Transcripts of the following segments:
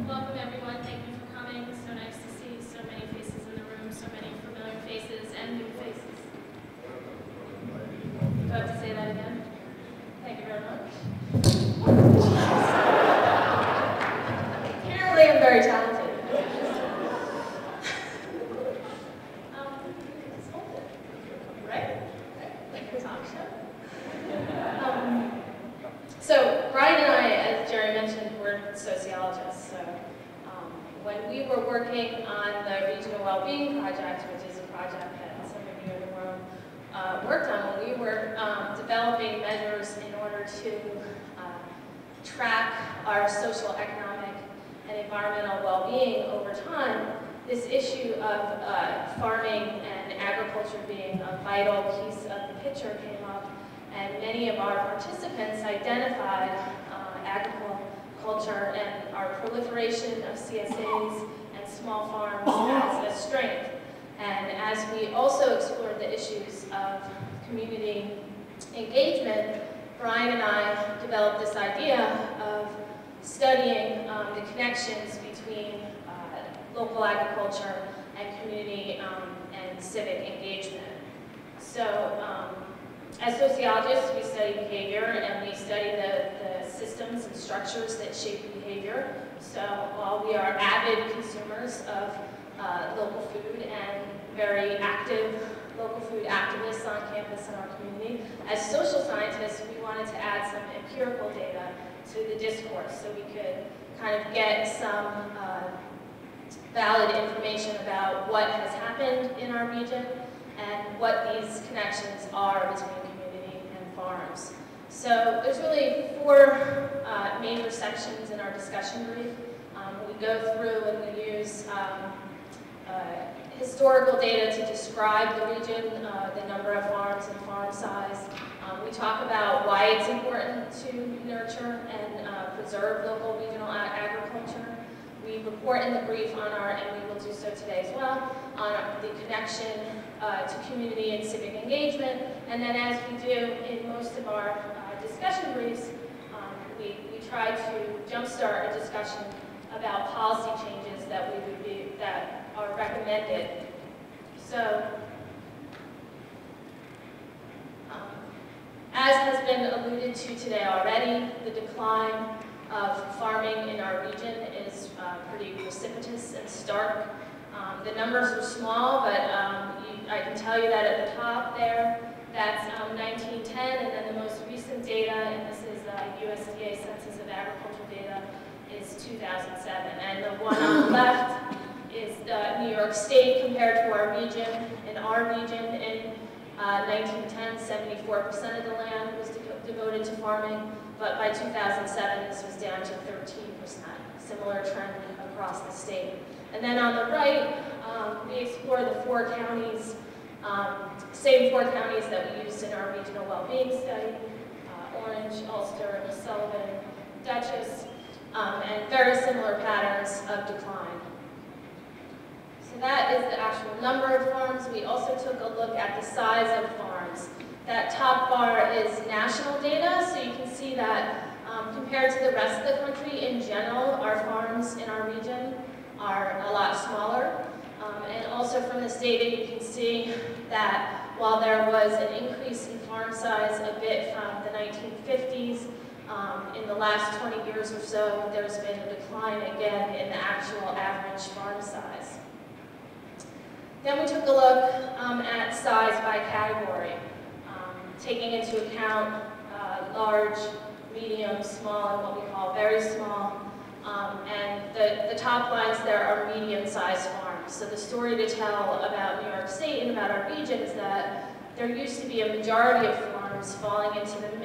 Welcome everyone, thank you for coming. So nice to see so many faces in the room, so many familiar faces and new faces. Do I have to say that again? Thank you very much. Apparently I'm very talented. Right? Like the talk show. So Brian and I, as Jerry mentioned, we're sociologists. So when we were working on the Regional Wellbeing Project, which is a project that some of you in the room worked on, when we were developing measures in order to track our social, economic, and environmental well-being over time, this issue of farming and agriculture being a vital piece of the picture came up, and many of our participants identified agriculture and our proliferation of CSAs and small farms as a strength. And as we also explored the issues of community engagement, Brian and I developed this idea of studying the connections between local agriculture and community and civic engagement. So as sociologists, we study behavior and we study the systems and structures that shape behavior. So while we are avid consumers of local food and very active local food activists on campus in our community, as social scientists, we wanted to add some empirical data to the discourse so we could kind of get some valid information about what has happened in our region and what these connections are between community and farms. So there's really four major sections in our discussion brief. We go through and we use historical data to describe the region, the number of farms and farm size. We talk about why it's important to nurture and preserve local regional agriculture. We report in the brief on our, and we will do so today as well, on the connection to community and civic engagement. And then as we do in most of our discussion briefs, we try to jumpstart a discussion about policy changes that are recommended. So, as has been alluded to today already, the decline of farming in our region is pretty precipitous and stark. The numbers are small, but I can tell you that at the top there, that's 1910, and then the most recent data, and this is USDA Census of Agriculture data, is 2007. And the one on the left is New York State compared to our region. In our region, in 1910, 74% of the land was devoted to farming, but by 2007, this was down to 13%. Similar trend across the state. And then on the right, we explore the four counties, same four counties that we used in our regional well-being study, Orange, Ulster, Sullivan, Dutchess, and very similar patterns of decline. So that is the actual number of farms. We also took a look at the size of farms. That top bar is national data, so you can see that compared to the rest of the country in general, our farms in our region are a lot smaller. And also from this data, you can see that while there was an increase in farm size a bit from the 1950s, in the last 20 years or so, there's been a decline again in the actual average farm size. Then we took a look at size by category, taking into account large, medium, small, and what we call very small. And the top lines there are medium-sized farms. So the story to tell about New York State and about our region is that there used to be a majority of farms falling into the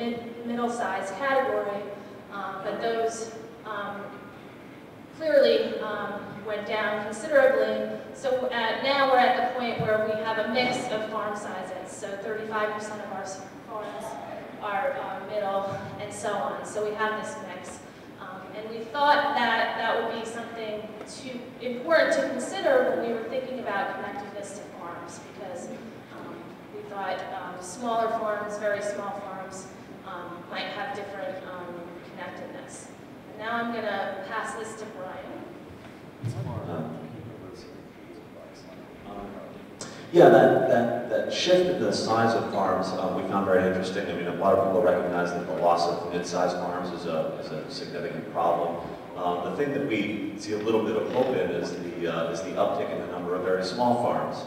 middle-sized category, but those clearly went down considerably. So now we're at the point where we have a mix of farm sizes. So 35% of our farms are middle, and so on. So we have this mix. And we thought that that would be something important to consider when we were thinking about connectedness to farms, because we thought smaller farms, very small farms, might have different connectedness. And now I'm going to pass this to Brian. Yeah, that shift in the size of farms we found very interesting. I mean, a lot of people recognize that the loss of mid-sized farms is a significant problem. The thing that we see a little bit of hope in is the uptick in the number of very small farms.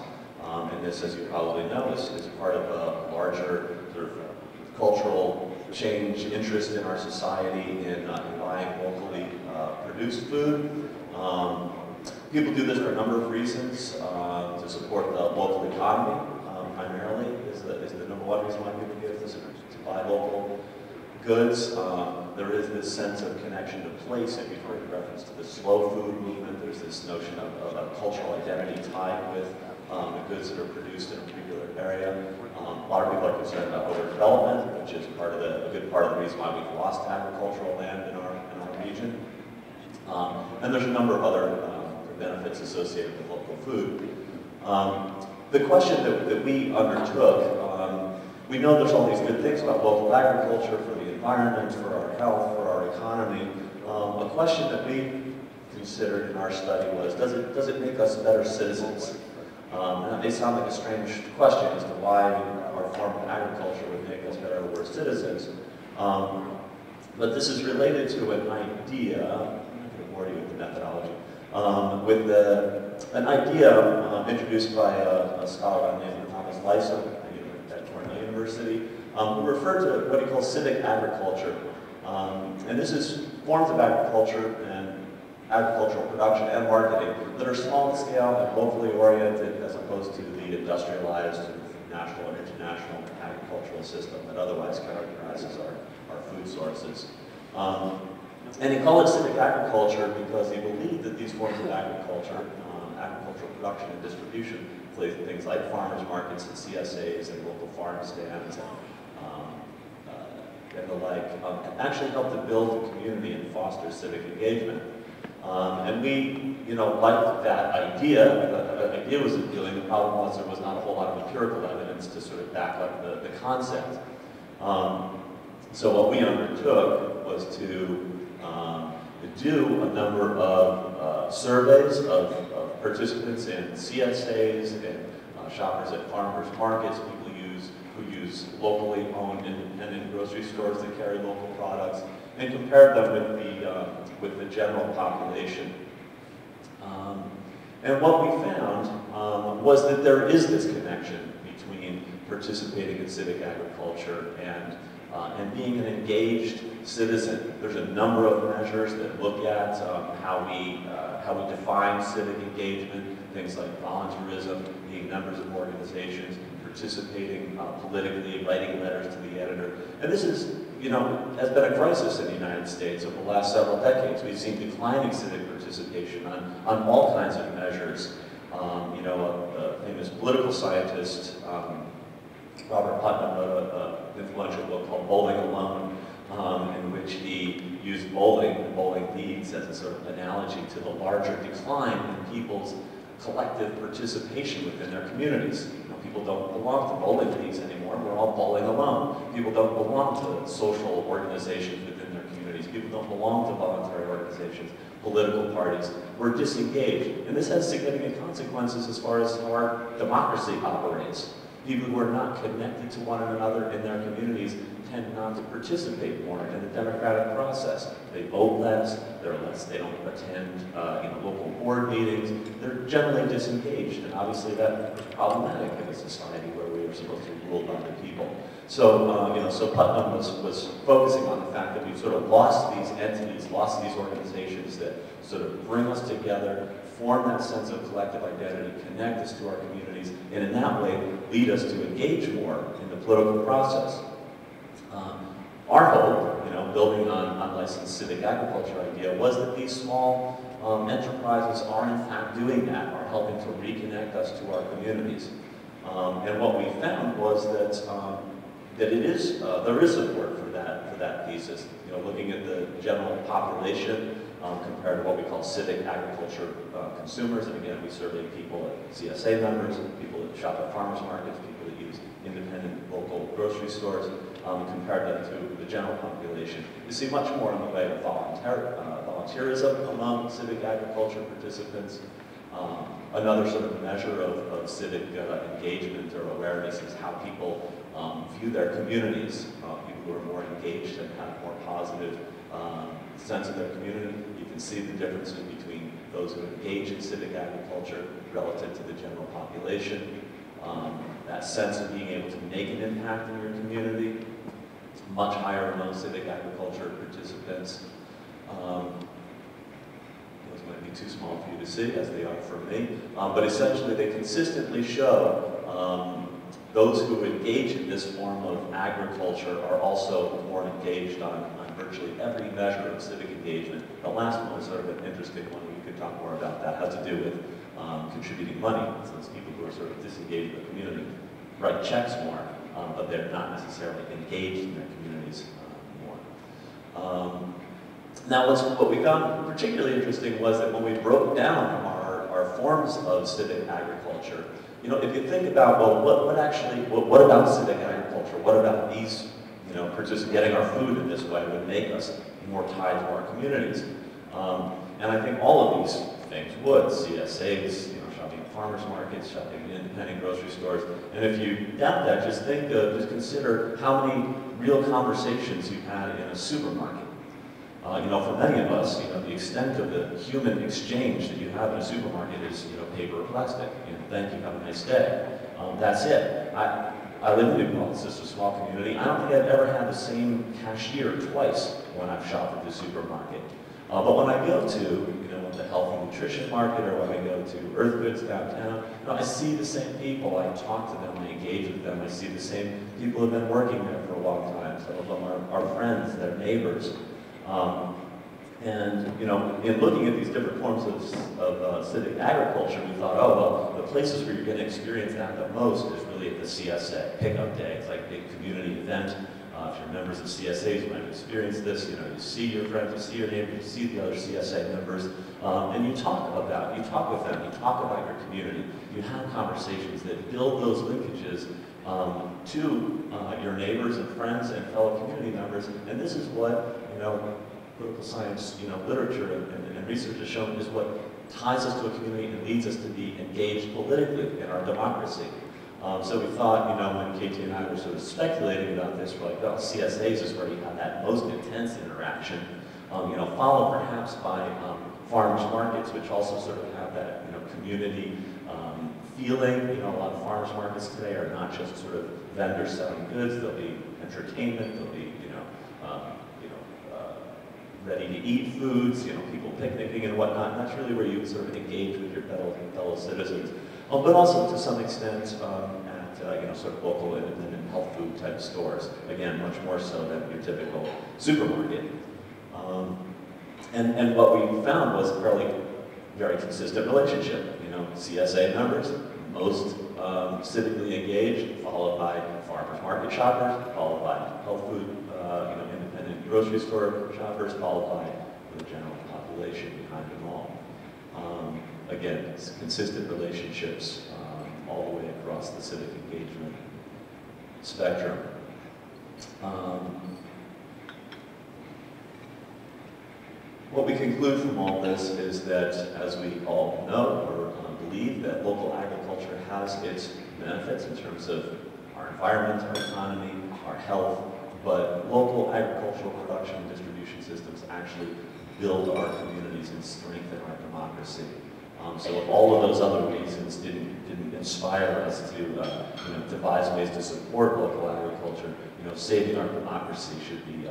And this, as you probably know, is part of a larger sort of cultural change, interest in our society in buying locally produced food. People do this for a number of reasons. To support the local economy, primarily, is the number one reason why people give this, to buy local goods. There is this sense of connection to place, and you've heard the reference to the slow food movement. There's this notion of a cultural identity tied with the goods that are produced in a particular area. A lot of people are concerned about overdevelopment, which is a good part of the reason why we've lost agricultural land in our region. And there's a number of other benefits associated with local food. The question that we undertook, we know there's all these good things about local agriculture for the environment, for our health, for our economy. A question that we considered in our study was, does it make us better citizens? And that may sound like a strange question as to why our form of agriculture would make us better or worse citizens. But this is related to an idea, I'm not going to bore you with the methodology, an idea introduced by a scholar by the name of Thomas Lyson at Cornell University, who referred to what he calls civic agriculture. And this is forms of agriculture and agricultural production and marketing that are small scale and locally oriented as opposed to the industrialized national or international agricultural system that otherwise characterizes our food sources. And he called it civic agriculture because he believed that these forms of agriculture, agricultural production and distribution, things like farmers markets and CSAs and local farm stands and the like, actually help to build a community and foster civic engagement. And we, liked that idea. The idea was appealing. The problem was there was not a whole lot of empirical evidence to sort of back up the concept. So what we undertook was to do a number of surveys of participants in CSAs and shoppers at farmers markets, people who use locally owned independent grocery stores that carry local products, and compared them with the general population. And what we found was that there is this connection between participating in civic agriculture and being an engaged citizen. There's a number of measures that look at how we define civic engagement, things like volunteerism, being members of organizations, participating politically, writing letters to the editor. And this is, has been a crisis in the United States over the last several decades. We've seen declining civic participation on all kinds of measures. A famous political scientist, Robert Putnam, wrote an influential book called Bowling Alone, in which he used bowling leagues as a sort of analogy to the larger decline in people's collective participation within their communities. People don't belong to bowling leagues anymore. We're all bowling alone. People don't belong to social organizations within their communities. People don't belong to voluntary organizations, political parties. We're disengaged. And this has significant consequences as far as how our democracy operates. People who are not connected to one another in their communities tend not to participate more in the democratic process. They vote less, they don't attend local board meetings. They're generally disengaged, and obviously that is problematic in a society where we are supposed to be ruled by the people. So, so Putnam was focusing on the fact that we've sort of lost these entities, lost these organizations that sort of bring us together, form that sense of collective identity, connect us to our communities, and in that way lead us to engage more in the political process. Our hope, building on Lyson's civic agriculture idea, was that these small enterprises are in fact doing that, are helping to reconnect us to our communities. And what we found was that there is support for that thesis. Looking at the general population compared to what we call civic agriculture consumers, and again, we surveyed people at CSA members, people that shop at farmers markets, people that use independent local grocery stores. compared them to the general population. You see much more in the way of volunteerism among civic agriculture participants. Another sort of measure of civic engagement or awareness is how people view their communities. People who are more engaged and have more positive sense of their community. You can see the differences between those who engage in civic agriculture relative to the general population. That sense of being able to make an impact in your community, much higher among civic agriculture participants. Those might be too small for you to see, as they are for me. But essentially, they consistently show those who engage in this form of agriculture are also more engaged on virtually every measure of civic engagement. The last one is sort of an interesting one. We could talk more about that. It has to do with contributing money. So it's people who are sort of disengaged in the community write checks more, but they're not necessarily engaged in their communities more. Now, what we found particularly interesting was that when we broke down our forms of civic agriculture, you know, if you think about, well, what about civic agriculture? What about these, you know, getting our food in this way would make us more tied to our communities? And I think all of these things would, CSAs, you know, shopping at farmers markets, shopping in independent grocery stores. And if you doubt that, just consider how many real conversations you've had in a supermarket. You know, for many of us, you know, the extent of the human exchange that you have in a supermarket is, you know, paper or plastic. You know, thank you, have a nice day. That's it. I live in New Paltz, it's a small community. I don't think I've ever had the same cashier twice when I've shopped at the supermarket. But when I go to, you know, the health and nutrition market, or when I go to Earth Goods downtown, you know, I see the same people. I talk to them, I engage with them. I see the same people who have been working there for a long time. Some of them are friends, they're neighbors. And, you know, in looking at these different forms of civic agriculture, we thought, oh, well, the places where you're going to experience that the most is really at the CSA pickup day. It's like a big community event. If you're members of CSAs, you might have experienced this. You know, you see your friends, you see your neighbors, you see the other CSA members, and you talk with them, you talk about your community. You have conversations that build those linkages to your neighbors and friends and fellow community members. And this is what, you know, political science, you know, literature and research has shown is what ties us to a community and leads us to be engaged politically in our democracy. So we thought, you know, when KT and I were sort of speculating about this, we're like, well, CSAs is where you have that most intense interaction, you know, followed perhaps by farmers markets, which also sort of have that, you know, community feeling. You know, a lot of farmers markets today are not just sort of vendors selling goods. There'll be entertainment. There'll be, ready-to-eat foods, you know, people picnicking and whatnot, and that's really where you sort of engage with your fellow citizens. But also to some extent at, you know, sort of local independent health food type stores. Again, much more so than your typical supermarket. And what we found was a very consistent relationship. You know, CSA members, most civically engaged, followed by farmers market shoppers, followed by health food, you know, independent grocery store shoppers, followed by the general population behind them all. Again, it's consistent relationships all the way across the civic engagement spectrum. What we conclude from all this is that, as we all know or believe, that local agriculture has its benefits in terms of our environment, our economy, our health, but local agricultural production and distribution systems actually build our communities and strengthen our democracy. So if all of those other reasons didn't inspire us to you know, devise ways to support local agriculture, you know, saving our democracy should be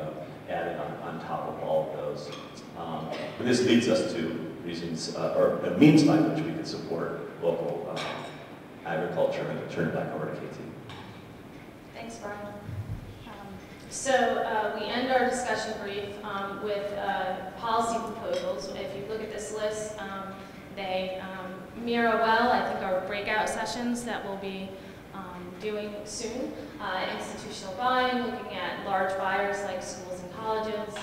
added on top of all of those. But this leads us to reasons, or the means by which we can support local agriculture. I'm going to turn it back over to KT. Thanks, Brian. So we end our discussion brief with policy proposals. If you look at this list, they mirror well, I think, our breakout sessions that we'll be doing soon. Institutional buying, looking at large buyers like schools and colleges,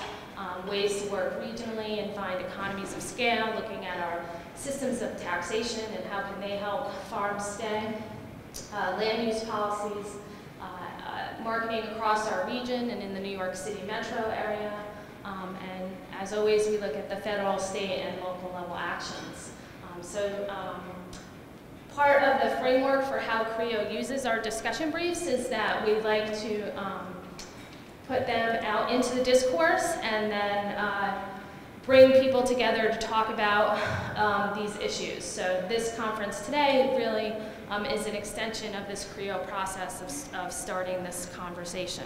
ways to work regionally and find economies of scale, looking at our systems of taxation and how can they help farms stay, land use policies, marketing across our region and in the New York City metro area. And as always, we look at the federal, state, and local level actions. Part of the framework for how CRREO uses our discussion briefs is that we'd like to put them out into the discourse and then bring people together to talk about these issues. So this conference today really is an extension of this CRREO process of starting this conversation.